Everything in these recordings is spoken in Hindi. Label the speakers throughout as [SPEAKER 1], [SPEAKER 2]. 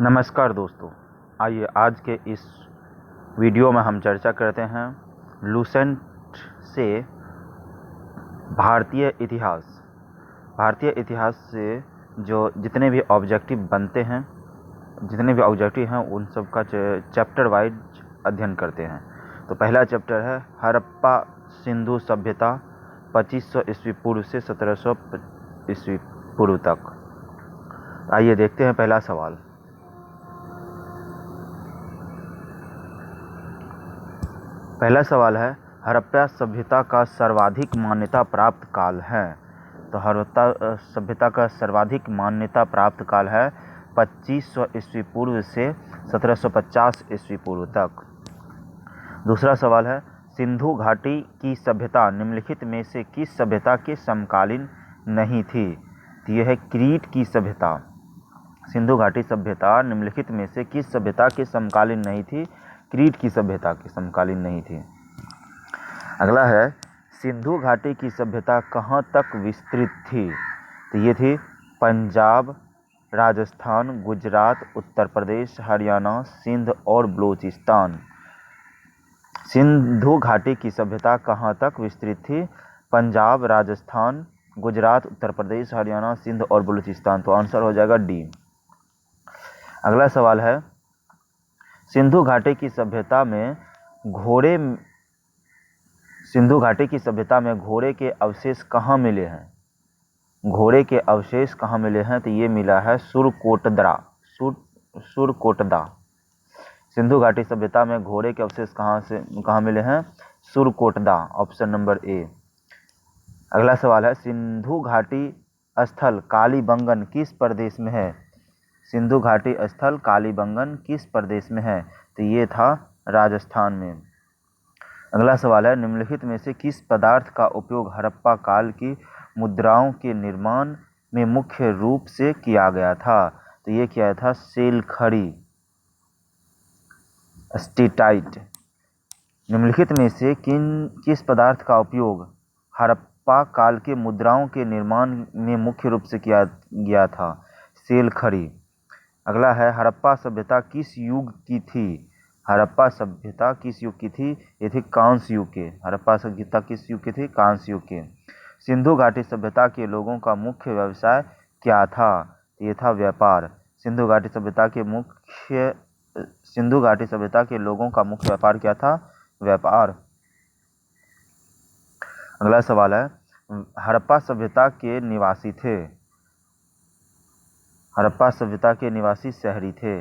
[SPEAKER 1] नमस्कार दोस्तों, आइए आज के इस वीडियो में हम चर्चा करते हैं लुसेंट से भारतीय इतिहास। भारतीय इतिहास से जो जितने भी ऑब्जेक्टिव बनते हैं, जितने भी ऑब्जेक्टिव हैं उन सब का चैप्टर वाइज अध्ययन करते हैं। तो पहला चैप्टर है हड़प्पा सिंधु सभ्यता 2500 ईस्वी पूर्व से 1700 ईस्वी पूर्व तक। आइए देखते हैं पहला सवाल। पहला सवाल है हड़प्पा सभ्यता का सर्वाधिक मान्यता प्राप्त काल है। तो हड़प्पा सभ्यता का सर्वाधिक मान्यता प्राप्त काल है 2500 ईस्वी पूर्व से 1750 ईस्वी पूर्व तक। दूसरा सवाल है सिंधु घाटी की सभ्यता निम्नलिखित में से किस सभ्यता के समकालीन नहीं थी? तो यह है क्रीट की सभ्यता। सिंधु घाटी सभ्यता निम्नलिखित में से किस सभ्यता के समकालीन नहीं थी? क्रीट की सभ्यता के समकालीन नहीं थी। अगला है सिंधु घाटी की सभ्यता कहाँ तक विस्तृत थी? तो ये थी पंजाब, राजस्थान, गुजरात, उत्तर प्रदेश, हरियाणा, सिंध और बलूचिस्तान। सिंधु घाटी की सभ्यता कहाँ तक विस्तृत थी? पंजाब, राजस्थान, गुजरात, उत्तर प्रदेश, हरियाणा, सिंध और बलूचिस्तान। तो आंसर हो जाएगा डी। अगला सवाल है सिंधु घाटी की सभ्यता में घोड़े के अवशेष कहाँ मिले हैं? घोड़े के अवशेष कहाँ मिले हैं? तो ये मिला है सुरकोटदा। सिंधु घाटी सभ्यता में घोड़े के अवशेष कहाँ मिले हैं? सुरकोटदा, ऑप्शन नंबर ए। अगला सवाल है सिंधु घाटी स्थल कालीबंगन किस प्रदेश में है? सिंधु घाटी स्थल कालीबंगन किस प्रदेश में है? तो ये था राजस्थान में। अगला सवाल है निम्नलिखित में से किस पदार्थ का उपयोग हड़प्पा काल की मुद्राओं के निर्माण में मुख्य रूप से किया गया था? तो ये किया था सेलखड़ी, स्टेटाइट। निम्नलिखित में से किस पदार्थ का उपयोग हड़प्पा काल के मुद्राओं के निर्माण में मुख्य रूप से किया गया था? सेलखड़ी। अगला है हड़प्पा सभ्यता किस युग की थी? हड़प्पा सभ्यता किस युग की थी? ये थी कांस्य युग के। हड़प्पा सभ्यता किस युग की थी? कांस्य युग के। सिंधु घाटी सभ्यता के लोगों का मुख्य व्यवसाय क्या था? ये था व्यापार। सिंधु घाटी सभ्यता के लोगों का मुख्य व्यापार क्या था? व्यापार। अगला सवाल है हड़प्पा सभ्यता के निवासी थे। हड़प्पा सभ्यता के निवासी शहरी थे।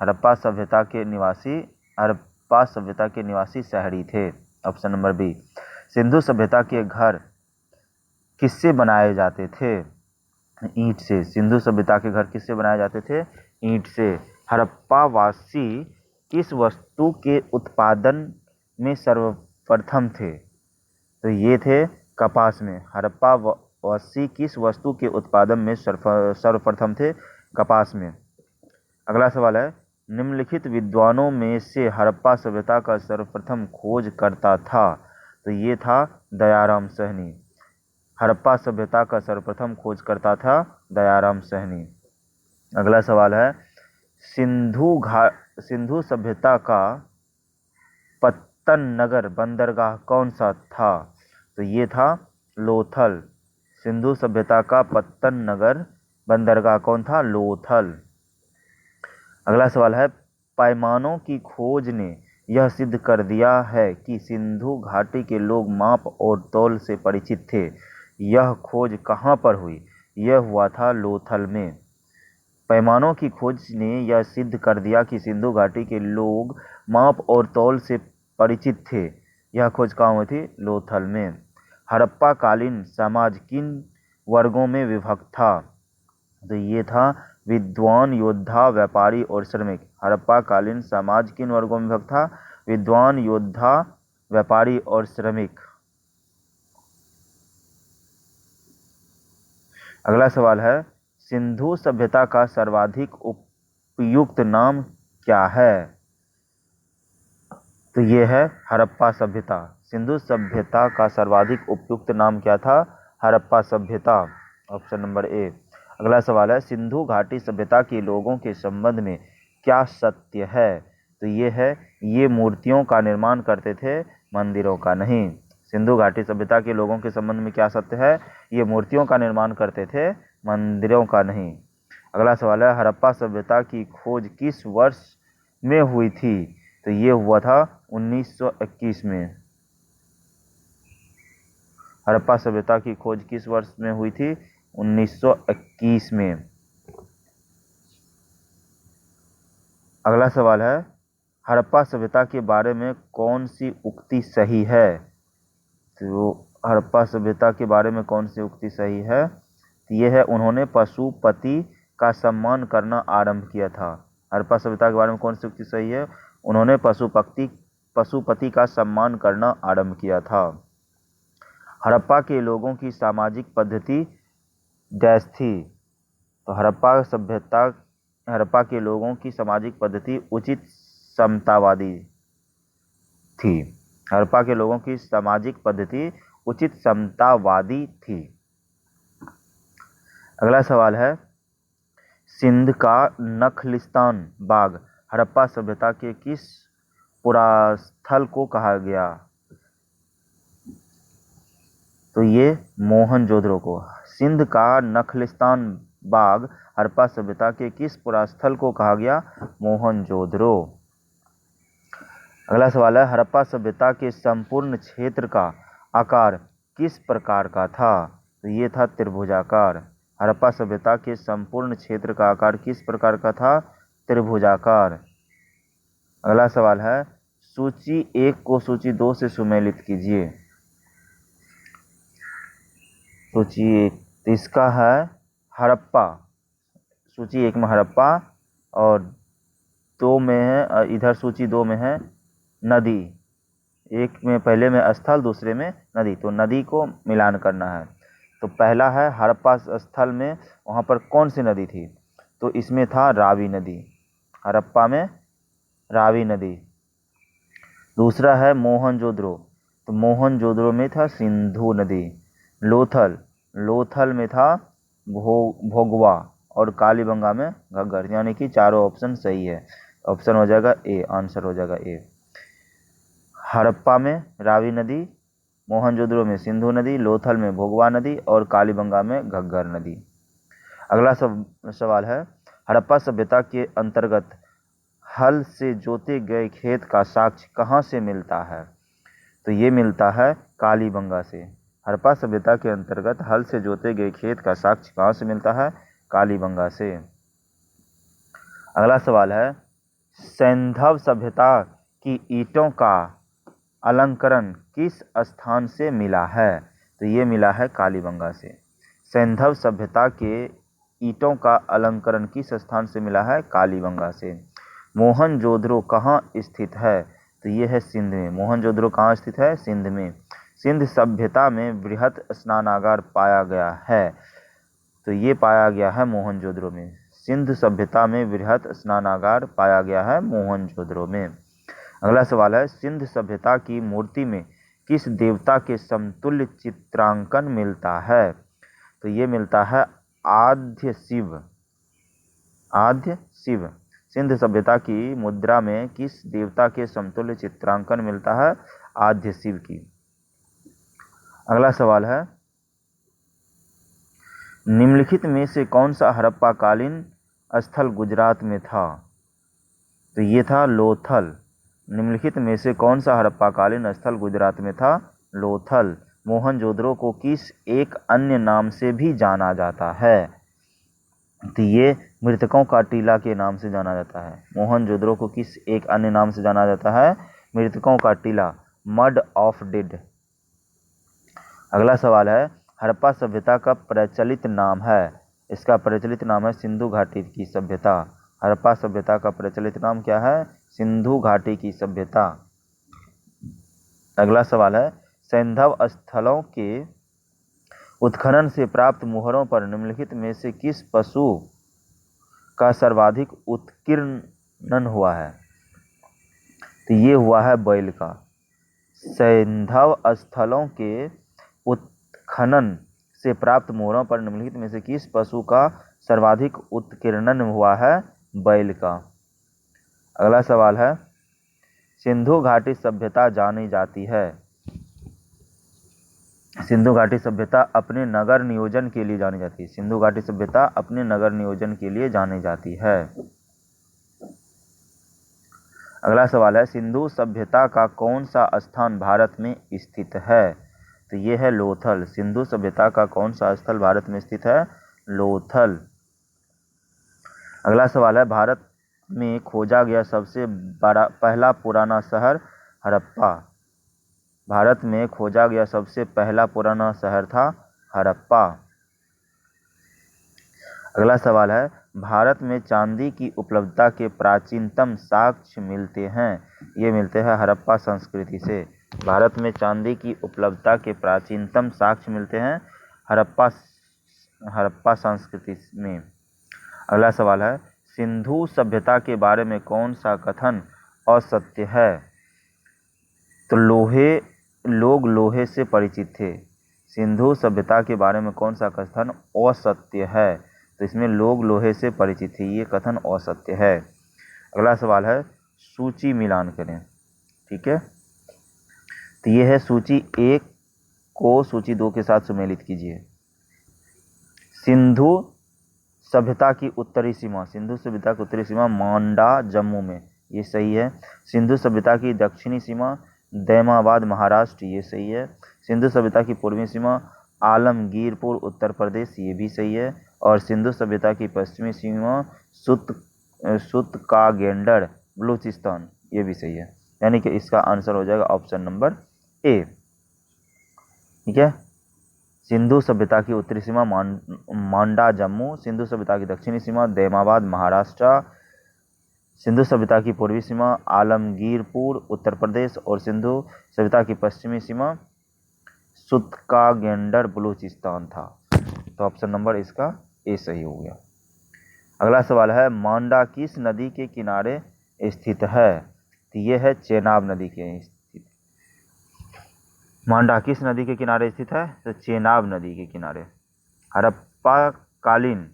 [SPEAKER 1] हड़प्पा सभ्यता के निवासी शहरी थे, ऑप्शन नंबर बी। सिंधु सभ्यता के घर किससे बनाए जाते थे? ईंट से। सिंधु सभ्यता के घर किससे बनाए जाते थे? ईंट से। हड़प्पा वासी किस वस्तु के उत्पादन में सर्वप्रथम थे? तो ये थे कपास में। हड़प्पा वासी किस वस्तु के उत्पादन में सर्वप्रथम थे? कपास में। अगला सवाल है निम्नलिखित विद्वानों में से हड़प्पा सभ्यता का सर्वप्रथम खोज करता था? तो ये था दयाराम साहनी। हड़प्पा सभ्यता का सर्वप्रथम खोज करता था दयाराम साहनी। अगला सवाल है सिंधु सभ्यता का पत्तन नगर बंदरगाह कौन सा था? तो ये था लोथल। सिंधु सभ्यता का पत्तन नगर बंदरगाह कौन था? लोथल। अगला सवाल है पैमानों की खोज ने यह सिद्ध कर दिया है कि सिंधु घाटी के लोग माप और तौल से परिचित थे। यह खोज कहाँ पर हुई? यह हुआ था लोथल में। पैमानों की खोज ने यह सिद्ध कर दिया कि सिंधु घाटी के लोग माप और तौल से परिचित थे। यह खोज कहाँ हुई थी? लोथल में। हड़प्पा कालीन समाज किन वर्गों में विभक्त था? तो ये था विद्वान, योद्धा, व्यापारी और श्रमिक। हड़प्पा कालीन समाज किन वर्गों में विभक्त था? विद्वान, योद्धा, व्यापारी और श्रमिक। अगला सवाल है सिंधु सभ्यता का सर्वाधिक उपयुक्त नाम क्या है? तो ये है हड़प्पा सभ्यता। सिंधु सभ्यता का सर्वाधिक उपयुक्त नाम क्या था? हड़प्पा सभ्यता, ऑप्शन नंबर ए। अगला सवाल है सिंधु घाटी सभ्यता के लोगों के संबंध में क्या सत्य है? तो ये है, ये मूर्तियों का निर्माण करते थे, मंदिरों का नहीं। सिंधु घाटी सभ्यता के लोगों के संबंध में क्या सत्य है? ये मूर्तियों का निर्माण करते थे, मंदिरों का नहीं। अगला सवाल है, हड़प्पा सभ्यता की खोज किस वर्ष में हुई थी? तो ये हुआ था 1921 में। हड़प्पा सभ्यता की खोज किस वर्ष में हुई थी? 1921 में। अगला सवाल है, हड़प्पा सभ्यता के बारे में कौन सी उक्ति सही है? तो हड़प्पा सभ्यता के बारे में कौन सी उक्ति सही है? तो ये है, उन्होंने पशुपति का सम्मान करना आरंभ किया था। हड़प्पा सभ्यता के बारे में कौन सी उक्ति सही है? उन्होंने पशुपति का सम्मान करना आरंभ किया था। हड़प्पा के लोगों की सामाजिक पद्धति डैश थी? तो हड़प्पा के लोगों की सामाजिक पद्धति उचित समतावादी थी। हड़प्पा के लोगों की सामाजिक पद्धति उचित समतावादी थी। अगला सवाल है, सिंध का नखलिस्तान बाग हड़प्पा सभ्यता के किस पुरास्थल को कहा गया? तो ये मोहनजोदड़ो को। सिंध का नखलिस्तान बाग हड़प्पा सभ्यता के किस पुरास्थल को कहा गया? मोहनजोदड़ो। अगला सवाल है, हड़प्पा सभ्यता के संपूर्ण क्षेत्र का आकार किस प्रकार का था? तो ये था त्रिभुजाकार। हड़प्पा सभ्यता के संपूर्ण क्षेत्र का आकार किस प्रकार का था? त्रिभुजाकार। अगला सवाल है, सूची 1 को सूची 2 से सुमेलित कीजिए। सूची 1 इसका है हड़प्पा। सूची 1 में हड़प्पा और 2 में है, इधर सूची 2 में है नदी। एक में पहले में स्थल, दूसरे में नदी, तो नदी को मिलान करना है। तो पहला है हड़प्पा स्थल में, वहाँ पर कौन सी नदी थी? तो इसमें था रावी नदी। हड़प्पा में रावी नदी। दूसरा है मोहनजोदड़ो, तो मोहनजोदड़ो में था सिंधु नदी। लोथल में था भोगवा और कालीबंगा में घग्गर। यानी कि चारों ऑप्शन सही है। ऑप्शन हो जाएगा ए, आंसर हो जाएगा ए। हड़प्पा में रावी नदी, मोहनजोदड़ो में सिंधु नदी, लोथल में भोगवा नदी और कालीबंगा में घग्गर नदी। अगला सवाल है, हड़प्पा सभ्यता के अंतर्गत हल से जोते गए खेत का साक्ष्य कहाँ से मिलता है? तो ये मिलता है कालीबंगा से। हड़प्पा सभ्यता के अंतर्गत हल से जोते गए खेत का साक्ष्य कहाँ से मिलता है? कालीबंगा से। अगला सवाल है, सैंधव सभ्यता की ईंटों का अलंकरण किस स्थान से मिला है? तो ये मिला है कालीबंगा से। सैंधव सभ्यता के ईंटों का अलंकरण किस स्थान से मिला है? कालीबंगा से। मोहनजोदड़ो कहाँ स्थित है? तो ये है सिंध में। मोहनजोदड़ो कहाँ स्थित है? सिंध में। सिंध सभ्यता में बृहत स्नानागार पाया गया है? तो ये पाया गया है मोहनजोदड़ो में। सिंध सभ्यता में बृहत स्नानागार पाया गया है मोहनजोदड़ो में। अगला सवाल है, सिंध सभ्यता की मूर्ति में किस देवता के समतुल्य चित्रांकन मिलता है? तो ये मिलता है आद्य शिव। आद्य शिव। सिंध सभ्यता की मुद्रा में किस देवता के समतुल्य चित्रांकन मिलता है? आद्य शिव की। अगला सवाल है, निम्नलिखित में से कौन सा हड़प्पा कालीन स्थल गुजरात में था? तो ये था लोथल। निम्नलिखित में से कौन सा हड़प्पा कालीन स्थल गुजरात में था? लोथल। मोहनजोदड़ो को किस एक अन्य नाम से भी जाना जाता है? तो ये मृतकों का टीला के नाम से जाना जाता है। मोहनजोदड़ो को किस एक अन्य नाम से जाना जाता है? मृतकों का टीला, मड ऑफ डेड। अगला सवाल है, हड़प्पा सभ्यता का प्रचलित नाम है? इसका प्रचलित नाम है सिंधु घाटी की सभ्यता। हड़प्पा सभ्यता का प्रचलित नाम क्या है? सिंधु घाटी की सभ्यता। अगला सवाल है, सैंधव स्थलों के उत्खनन से प्राप्त मुहरों पर निम्नलिखित में से किस पशु का सर्वाधिक उत्कीर्णन हुआ है? तो ये हुआ है बैल का। सैंधव स्थलों के उत्खनन से प्राप्त मुहरों पर निम्नलिखित में से किस पशु का सर्वाधिक उत्कीर्णन हुआ है? बैल का। अगला सवाल है, सिंधु घाटी सभ्यता जानी जाती है। सिंधु घाटी सभ्यता अपने नगर नियोजन के लिए जानी जाती है। सिंधु घाटी सभ्यता अपने नगर नियोजन के लिए जानी जाती है। अगला सवाल है, सिंधु सभ्यता का कौन सा स्थान भारत में स्थित है। तो ये है लोथल। सिंधु सभ्यता का कौन सा स्थल भारत में स्थित है, लोथल। अगला सवाल है, भारत में खोजा गया सबसे बड़ा पहला पुराना शहर हड़प्पा। भारत में खोजा गया सबसे पहला पुराना शहर था हड़प्पा। अगला सवाल है, भारत में चांदी की उपलब्धता के प्राचीनतम साक्ष्य मिलते हैं। ये मिलते हैं हड़प्पा संस्कृति से। भारत में चांदी की उपलब्धता के प्राचीनतम साक्ष्य मिलते हैं हड़प्पा संस्कृति में। अगला सवाल है, सिंधु सभ्यता के बारे में कौन सा कथन असत्य है। तो लोग लोहे से परिचित थे। सिंधु सभ्यता के बारे में कौन सा कथन असत्य है। तो इसमें लोग लोहे से परिचित थे, ये कथन असत्य है। अगला सवाल है, सूची मिलान करें। ठीक है, तो ये है सूची 1 को सूची 2 के साथ सुमेलित कीजिए। सिंधु सभ्यता की उत्तरी सीमा, सिंधु सभ्यता की उत्तरी सीमा मांडा जम्मू में, ये सही है। सिंधु सभ्यता की दक्षिणी सीमा दैमाबाद महाराष्ट्र, ये सही है। सिंधु सभ्यता की पूर्वी सीमा आलमगीरपुर उत्तर प्रदेश, ये भी सही है। और सिंधु सभ्यता की पश्चिमी सीमा सुतकागेंडर बलूचिस्तान, ये भी सही है। यानी कि इसका आंसर हो जाएगा ऑप्शन नंबर ए। ठीक है, सिंधु सभ्यता की उत्तरी सीमा मांडा जम्मू, सिंधु सभ्यता की दक्षिणी सीमा दैमाबाद महाराष्ट्र, सिंधु सभ्यता की पूर्वी सीमा आलमगीरपुर उत्तर प्रदेश और सिंधु सभ्यता की पश्चिमी सीमा सुतकागेंडर बलूचिस्तान था। तो ऑप्शन नंबर इसका ए सही हो गया। अगला सवाल है, मांडा किस नदी के किनारे स्थित है। तो ये है चेनाब नदी के स्थित। मांडा किस नदी के किनारे स्थित है, तो चेनाब नदी के किनारे। हड़प्पा कालीन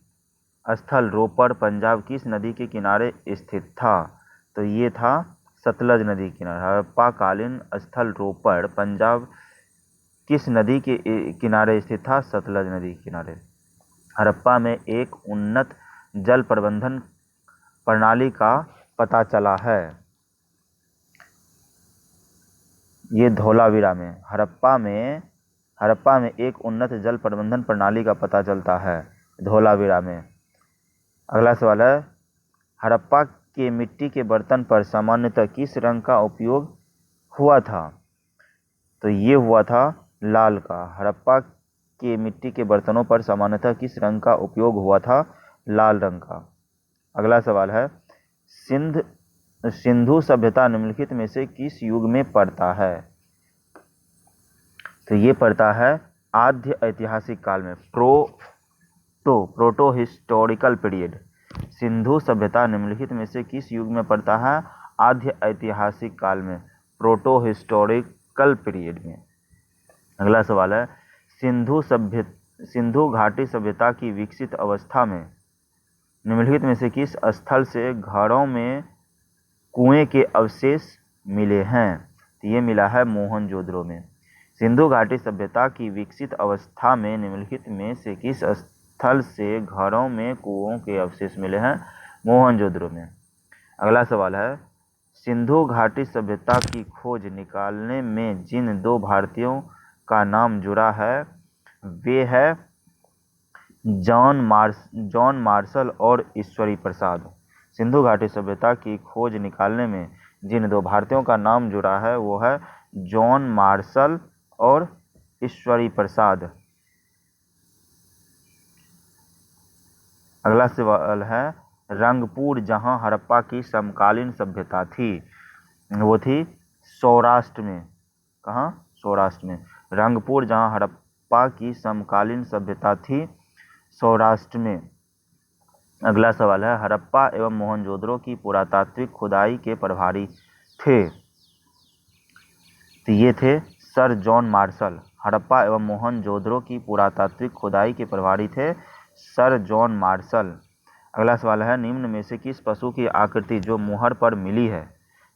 [SPEAKER 1] स्थल रोपड़ पंजाब किस नदी के किनारे स्थित था। तो ये था सतलज नदी के किनारे। हड़प्पा कालीन स्थल रोपड़ पंजाब किस नदी के किनारे स्थित था, सतलज नदी के किनारे। हड़प्पा में एक उन्नत जल प्रबंधन प्रणाली का पता चला है। ये धोलावीरा में, हड़प्पा में एक उन्नत जल प्रबंधन प्रणाली का पता चलता है धोलावीरा में। अगला सवाल है, हड़प्पा के मिट्टी के बर्तन पर सामान्यतः किस रंग का उपयोग हुआ था। तो ये हुआ था लाल का। हड़प्पा के मिट्टी के बर्तनों पर सामान्यतः किस रंग का उपयोग हुआ था, लाल रंग का। अगला सवाल है, सिंधु सभ्यता निम्नलिखित में से किस युग में पड़ता है। तो ये पड़ता है आद्य ऐतिहासिक काल में, प्रोटो हिस्टोरिकल पीरियड। सिंधु सभ्यता निम्नलिखित में से किस युग में पड़ता है, आद्य ऐतिहासिक काल में, प्रोटो हिस्टोरिकल पीरियड में। अगला सवाल है, सिंधु घाटी सभ्यता की विकसित अवस्था में निम्नलिखित में से किस स्थल से घरों में कुएं के अवशेष मिले हैं। तो ये मिला है मोहनजोदड़ो में। सिंधु घाटी सभ्यता की विकसित अवस्था में निम्नलिखित में से किस स्थल से घरों में कुओं के अवशेष मिले हैं, मोहनजोदड़ो में। अगला सवाल है, सिंधु घाटी सभ्यता की खोज निकालने में जिन 2 भारतीयों का नाम जुड़ा है वे है जॉन मार्शल और ईश्वरी प्रसाद। सिंधु घाटी सभ्यता की खोज निकालने में जिन 2 भारतीयों का नाम जुड़ा है वो है जॉन मार्शल और ईश्वरी प्रसाद। अगला सवाल है, रंगपुर जहां हड़प्पा की समकालीन सभ्यता थी वो थी सौराष्ट्र में। कहाँ, सौराष्ट्र में। रंगपुर जहां हड़प्पा की समकालीन सभ्यता थी सौराष्ट्र में। अगला सवाल है, हड़प्पा एवं मोहनजोदड़ो की पुरातात्विक खुदाई के प्रभारी थे। तो ये थे सर जॉन मार्शल। हड़प्पा एवं मोहनजोदड़ो की पुरातात्विक खुदाई के प्रभारी थे सर जॉन मार्शल। अगला सवाल है, निम्न में से किस पशु की आकृति जो मुहर पर मिली है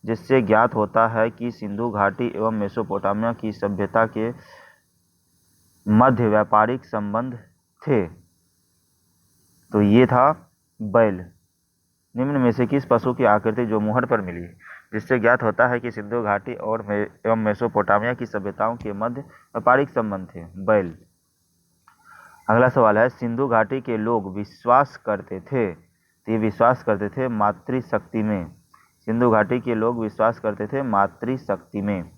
[SPEAKER 1] जिससे ज्ञात होता है कि सिंधु घाटी एवं मेसोपोटामिया की सभ्यता के मध्य व्यापारिक संबंध थे? तो ये था बैल। निम्न में से किस पशु की आकृति जो मुहर पर मिली जिससे ज्ञात होता है कि सिंधु घाटी और एवं मेसोपोटामिया की सभ्यताओं के मध्य व्यापारिक संबंध थे? बैल। अगला सवाल है, सिंधु घाटी के लोग विश्वास करते थे, तो ये विश्वास करते थे मातृशक्ति में। सिंधु घाटी के लोग विश्वास करते थे मातृशक्ति में।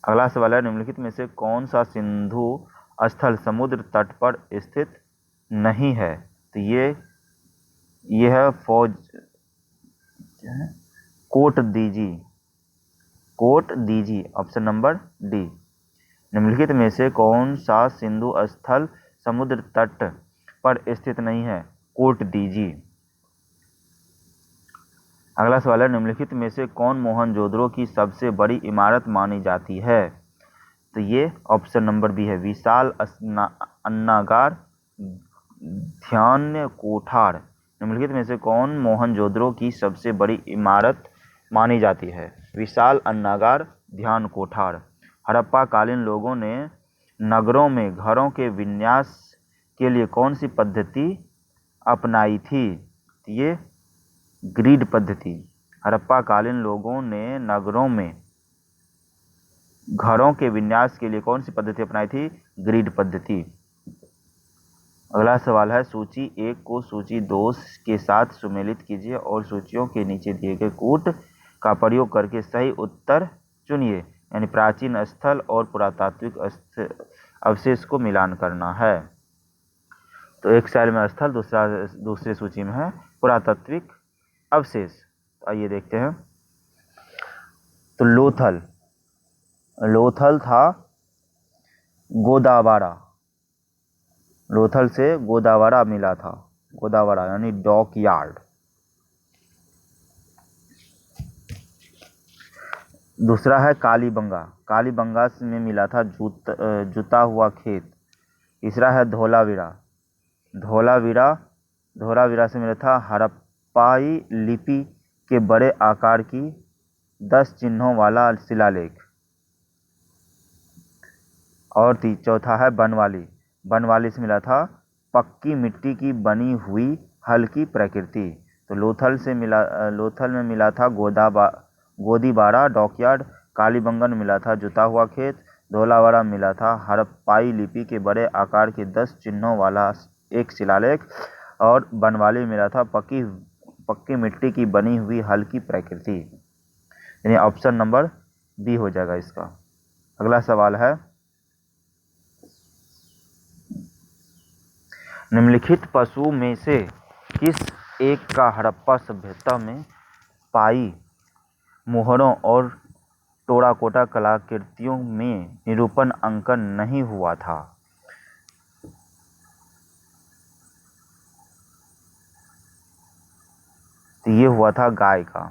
[SPEAKER 1] अगला सवाल है, निम्नलिखित में से कौन सा सिंधु स्थल समुद्र तट पर स्थित नहीं है? तो ये है कोट दीजी। कोट दीजी, ऑप्शन नंबर डी। निम्नलिखित में से कौन सा सिंधु स्थल समुद्र तट पर स्थित नहीं है? कोट दीजी। अगला सवाल है, निम्नलिखित में से कौन मोहनजोदड़ो की सबसे बड़ी इमारत मानी जाती है? तो ये ऑप्शन नंबर बी है, विशाल अन्नागार ध्यान कोठार। निम्नलिखित में से कौन मोहनजोदड़ो की सबसे बड़ी इमारत मानी जाती है? विशाल अन्नागार ध्यान कोठार। हड़प्पा कालीन लोगों ने नगरों में घरों के विन्यास के लिए कौन सी पद्धति अपनाई थी? ये ग्रिड पद्धति। हड़प्पा कालीन लोगों ने नगरों में घरों के विन्यास के लिए कौन सी पद्धति अपनाई थी? ग्रिड पद्धति। अगला सवाल है, सूची 1 को सूची 2 के साथ सुमेलित कीजिए और सूचियों के नीचे दिए गए कूट का प्रयोग करके सही उत्तर चुनिए। यानी प्राचीन स्थल और पुरातात्विक अवशेष को मिलान करना है। तो एक साइड में स्थल, दूसरी सूची में है पुरातात्विक अवशेष। आइए देखते हैं। तो लोथल था गोदावरा। लोथल से गोदावरा मिला था। गोदावरा यानी डॉक यार्ड। दूसरा है कालीबंगा। कालीबंगा में मिला था जुता हुआ खेत। तीसरा है धोलावीरा। धोलावीरा से मिला था हड़प्पाई लिपि के बड़े आकार की 10 चिन्हों वाला शिलालेख। और चौथा है बनवाली से मिला था पक्की मिट्टी की बनी हुई हल्की प्रकृति। तो लोथल में मिला था गोदीबाड़ा डॉकयार्ड। कालीबंगन मिला था जुता हुआ खेत। धोलावाड़ा मिला था हड़प्पाई लिपि के बड़े आकार के 10 चिन्हों वाला एक शिलालेख। और बनवाली मिला था पक्की मिट्टी की बनी हुई हल्की प्रकृति। यानी ऑप्शन नंबर बी हो जाएगा इसका। अगला सवाल है, निम्नलिखित पशु में से किस एक का हड़प्पा सभ्यता में पाई मोहरों और टेराकोटा कलाकृतियों में निरूपण अंकन नहीं हुआ था? तो ये हुआ था गाय का।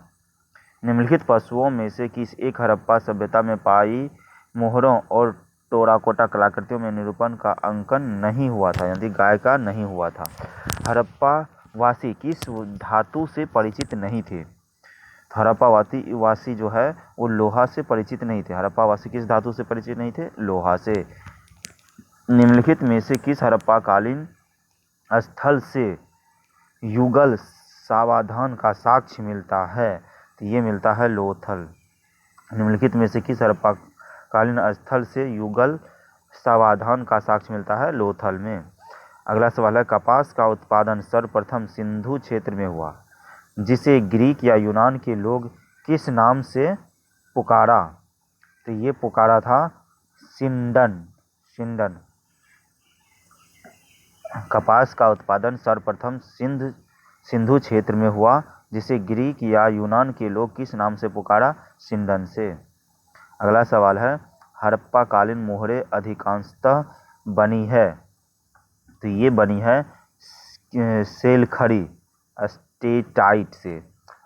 [SPEAKER 1] निम्नलिखित पशुओं में से किस एक हड़प्पा सभ्यता में पाई मोहरों और टेराकोटा कलाकृतियों में निरूपण का अंकन नहीं हुआ था? यानी गाय का नहीं हुआ था। हड़प्पा वासी किस धातु से परिचित नहीं थे? हड़प्पा वासी जो है वो लोहा से परिचित नहीं थे। हड़प्पा वासी किस धातु से परिचित नहीं थे? लोहा से। निम्नलिखित में से किस हड़प्पा कालीन स्थल से युगल सावधान का साक्ष्य मिलता है? तो ये मिलता है लोथल। निम्नलिखित में से किस हड़प्पा कालीन स्थल से युगल सावधान का साक्ष्य मिलता है? लोथल में। अगला सवाल है, कपास का उत्पादन सर्वप्रथम सिंधु क्षेत्र में हुआ जिसे ग्रीक या यूनान के लोग किस नाम से पुकारा? तो ये पुकारा था सिंडन। कपास का उत्पादन सर्वप्रथम सिंधु क्षेत्र में हुआ जिसे ग्रीक या यूनान के लोग किस नाम से पुकारा? सिंडन से। अगला सवाल है, हड़प्पा कालीन मोहरें अधिकांशतः बनी है। तो ये बनी है सेलखड़ी स्टेटाइट से।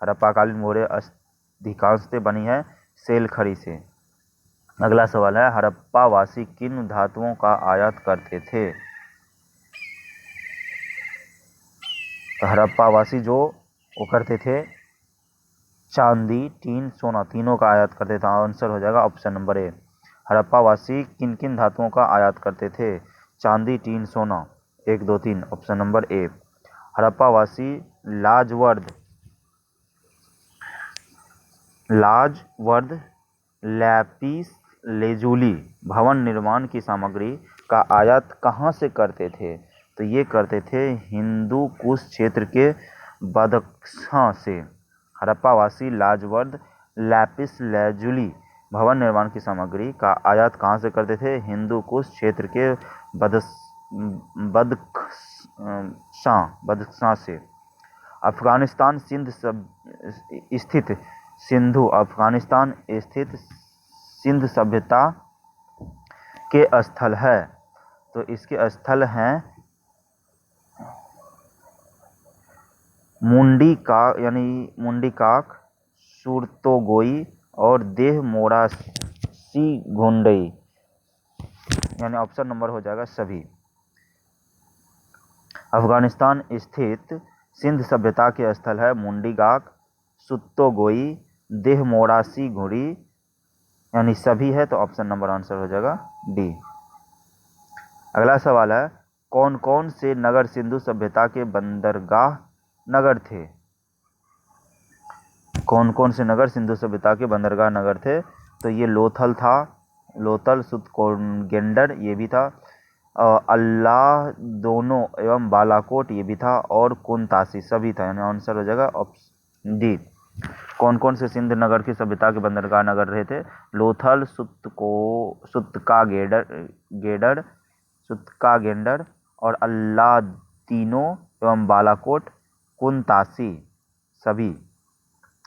[SPEAKER 1] हड़प्पा कालीन मोहरें अधिकांशतः बनी है सेलखड़ी से। अगला सवाल है, हड़प्पा वासी किन धातुओं का आयात करते थे? तो हड़प्पावासी जो वो करते थे चांदी, टीन, सोना तीनों का आयात करते थे। आंसर हो जाएगा ऑप्शन नंबर ए। हड़प्पावासी किन किन धातुओं का आयात करते थे? चांदी, टीन, सोना। 1, 2, 3 ऑप्शन नंबर ए। हड़प्पावासी लाजवर्द लैपिस लेजुली भवन निर्माण की सामग्री का आयात कहाँ से करते थे? तो ये करते थे हिंदू कुश क्षेत्र के बदख्शां से। हड़प्पावासी लाजवर्द लैपिस लेजुली भवन निर्माण की सामग्री का आयात कहाँ से करते थे? हिंदू कुश क्षेत्र के बदख्शां से। अफगानिस्तान स्थित सिंधु सभ्यता के स्थल है। तो इसके स्थल हैं मुंडीकाक, सुरतोगोई और देह मोरासी घोंडई, यानी ऑप्शन नंबर हो जाएगा सभी। अफगानिस्तान स्थित सिंध सभ्यता के स्थल है मुंडीकाक, सुत्तोगोई, देह मोरासी घोड़ी, यानी सभी है। तो ऑप्शन नंबर आंसर हो जाएगा डी। अगला सवाल है कौन कौन से नगर सिंधु सभ्यता के बंदरगाह नगर थे? कौन कौन से नगर सिंधु सभ्यता के बंदरगाह नगर थे? तो ये लोथल था, लोथल, सुतकोगेंडर ये भी था, अल्लाह दोनों एवं बालाकोट ये भी था, और कुनतासी सभी था, यानी आंसर हो जाएगा ऑप्शन डी। कौन कौन से सिंध नगर की सभ्यता के बंदरगाह नगर रहे थे? लोथल, सुतकागेंडर और अल्लादीनो एवं बालाकोट, कुनतासी सभी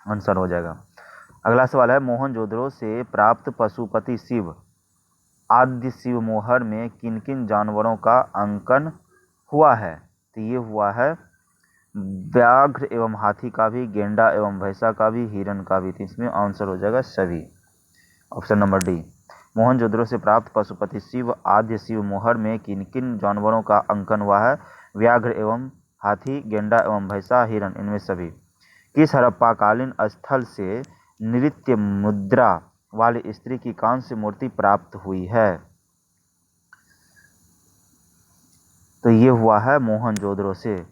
[SPEAKER 1] आंसर हो जाएगा। अगला सवाल है मोहनजोदड़ो से प्राप्त पशुपति शिव आद्य शिव मोहर में किन किन जानवरों का अंकन हुआ है? तो ये हुआ है व्याघ्र एवं हाथी का भी, गेंडा एवं भैंसा का भी, हिरण का भी। तो इसमें आंसर हो जाएगा सभी, ऑप्शन नंबर डी। मोहनजोदड़ो से प्राप्त पशुपति शिव आद्य शिव मोहर में किन किन जानवरों का अंकन हुआ है? व्याघ्र एवं हाथी, गेंडा एवं भैंसा, हिरण, इनमें सभी। किस हड़प्पाकालीन स्थल से नृत्य मुद्रा वाली स्त्री की कांस्य मूर्ति प्राप्त हुई है? तो ये हुआ है मोहनजोदड़ो से,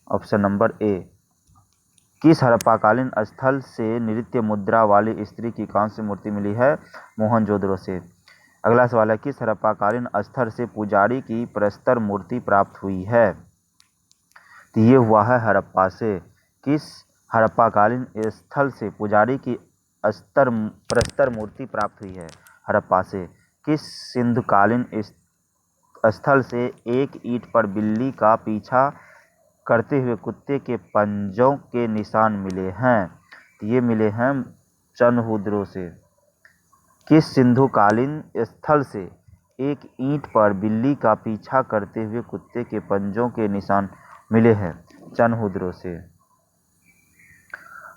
[SPEAKER 1] ऑप्शन नंबर ए। किस हड़प्पाकालीन स्थल से नृत्य मुद्रा वाली स्त्री की कांस्य मूर्ति मिली है? मोहनजोदड़ो से। अगला सवाल है किस हड़प्पाकालीन स्थल से पुजारी की प्रस्तर मूर्ति प्राप्त हुई है? तो ये हुआ है हड़प्पा से। किस हड़प्पाकालीन स्थल से पुजारी की प्रस्तर मूर्ति प्राप्त हुई है? हड़प्पा से। किस सिंधुकालीन स्थल से एक ईंट पर बिल्ली का पीछा करते हुए कुत्ते के पंजों के निशान मिले हैं? तो ये मिले हैं चनहुद्रो से। किस सिंधुकालीन स्थल से एक ईंट पर बिल्ली का पीछा करते हुए कुत्ते के पंजों के निशान मिले हैं? चनहुद्रो से।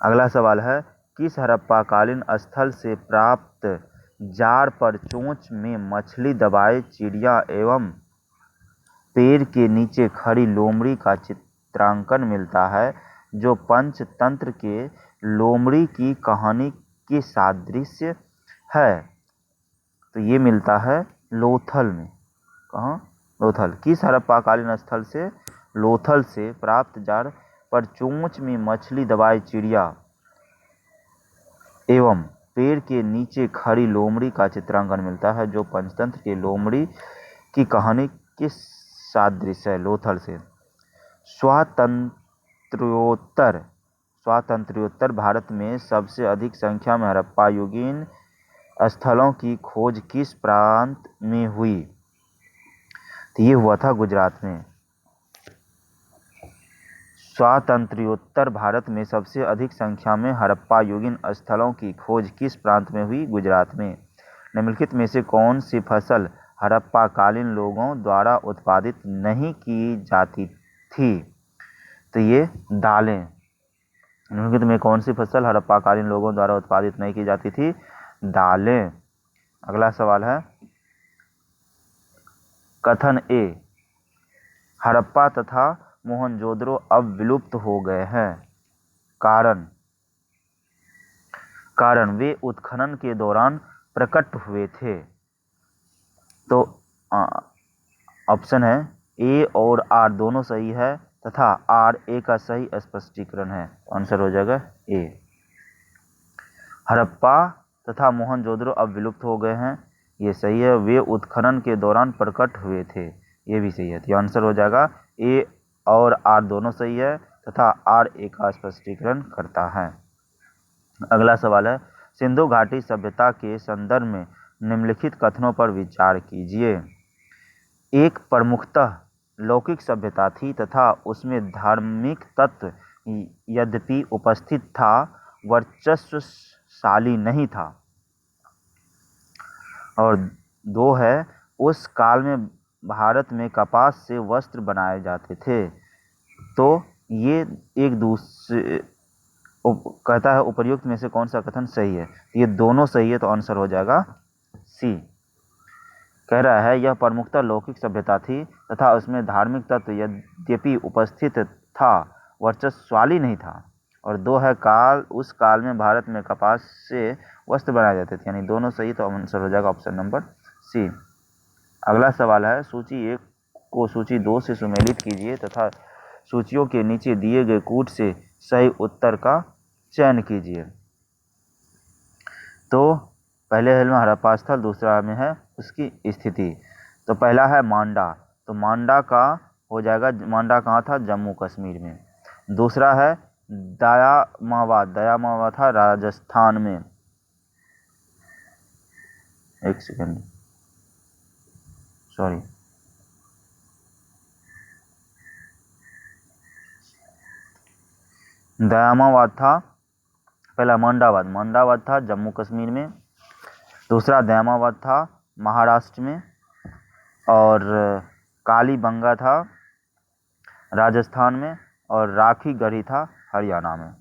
[SPEAKER 1] अगला सवाल है किस हड़प्पाकालीन स्थल से प्राप्त जार पर चोंच में मछली दबाए चिड़िया एवं पेड़ के नीचे खड़ी लोमड़ी का चित्रांकन मिलता है जो पंचतंत्र के लोमड़ी की कहानी के सादृश्य है? तो ये मिलता है लोथल में। कहाँ? लोथल। किस हड़प्पाकालीन स्थल से लोथल से प्राप्त जार पर चोंच में मछली दबाए चिड़िया एवं पेड़ के नीचे खड़ी लोमड़ी का चित्रांकन मिलता है जो पंचतंत्र के लोमड़ी की कहानी के सादृश्य है? लोथल से। स्वातंत्र्योत्तर भारत में सबसे अधिक संख्या में हड़प्पा युगीन स्थलों की खोज किस प्रांत में हुई? तो ये हुआ था गुजरात में। स्वातंत्र्योत्तर भारत में सबसे अधिक संख्या में हड़प्पा युगीन स्थलों की खोज किस प्रांत में हुई? गुजरात में। निम्नलिखित में से कौन सी फसल हड़प्पाकालीन लोगों द्वारा उत्पादित नहीं की जाती थी? तो ये दालें। निम्नलिखित में कौन सी फसल हड़प्पाकालीन लोगों द्वारा उत्पादित नहीं की जाती थी? दालें। अगला सवाल है कथन ए हड़प्पा तथा मोहनजोदड़ो अब विलुप्त हो गए हैं? कारण वे उत्खनन के दौरान प्रकट हुए थे। तो ऑप्शन है ए और आर दोनों सही है तथा आर ए का सही स्पष्टीकरण है। आंसर हो जाएगा ए। हड़प्पा तथा मोहनजोदड़ो अब विलुप्त हो गए हैं, ये सही है। वे उत्खनन के दौरान प्रकट हुए थे, ये भी सही है। तो आंसर हो जाएगा ए और आर दोनों सही है तथा आर ए का स्पष्टीकरण करता है। अगला सवाल है, सिंधु घाटी सभ्यता के संदर्भ में निम्नलिखित कथनों पर विचार कीजिए। एक प्रमुखतः लौकिक सभ्यता थी तथा उसमें धार्मिक तत्व यद्यपि उपस्थित था, वर्चस्वशाली नहीं था। और दो है, उस काल में भारत में कपास से वस्त्र बनाए जाते थे। तो ये एक दूसरे कहता है उपर्युक्त में से कौन सा कथन सही है? ये दोनों सही है, तो आंसर हो जाएगा सी। कह रहा है यह प्रमुखतः लौकिक सभ्यता थी तथा उसमें धार्मिक तत्व यद्यपि उपस्थित था, वर्चस्वशाली नहीं था। और दो है, उस काल में भारत में कपास से वस्त्र बनाए जाते थे, यानी दोनों सही, तो आंसर हो जाएगा ऑप्शन नंबर सी। अगला सवाल है, सूची 1 को सूची 2 से सुमेलित कीजिए तथा सूचियों के नीचे दिए गए कूट से सही उत्तर का चयन कीजिए। तो पहले है हड़प्पा स्थल, दूसरा में है उसकी स्थिति। तो पहला है मांडा, तो मांडा का हो जाएगा, मांडा कहाँ था? जम्मू कश्मीर में। दूसरा है दयामाबाद, दयामाबाद था राजस्थान में। एक सेकंड, सॉरी, दयामाबाद था पहला, मंडाबाद था जम्मू कश्मीर में। दूसरा दयामाबाद था महाराष्ट्र में, और कालीबंगा था राजस्थान में, और राखी गढ़ी था हरियाणा में।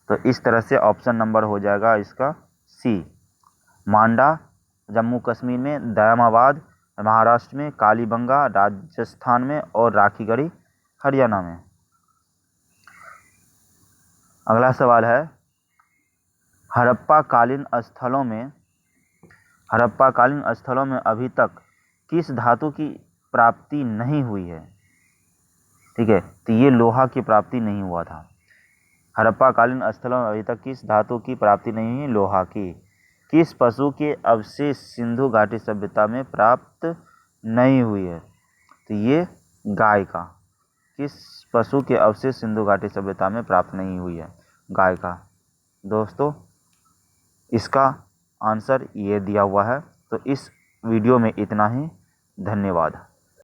[SPEAKER 1] तो इस तरह से ऑप्शन नंबर हो जाएगा इसका सी। मांडा जम्मू कश्मीर में, दयामाबाद महाराष्ट्र में, कालीबंगा राजस्थान में, और राखी गढ़ी हरियाणा में। अगला सवाल है, हड़प्पाकालीन स्थलों में अभी तक किस धातु की प्राप्ति नहीं हुई है? ठीक है, तो ये लोहा की प्राप्ति नहीं हुआ था। हड़प्पाकालीन स्थलों में अभी तक किस धातु की प्राप्ति नहीं हुई? लोहा की। किस पशु के अवशेष सिंधु घाटी सभ्यता में प्राप्त नहीं हुई है? तो ये गाय का। किस पशु के अवशेष सिंधु घाटी सभ्यता में प्राप्त नहीं हुई है? गाय का। दोस्तों, इसका आंसर ये दिया हुआ है। तो इस वीडियो में इतना ही। धन्यवाद।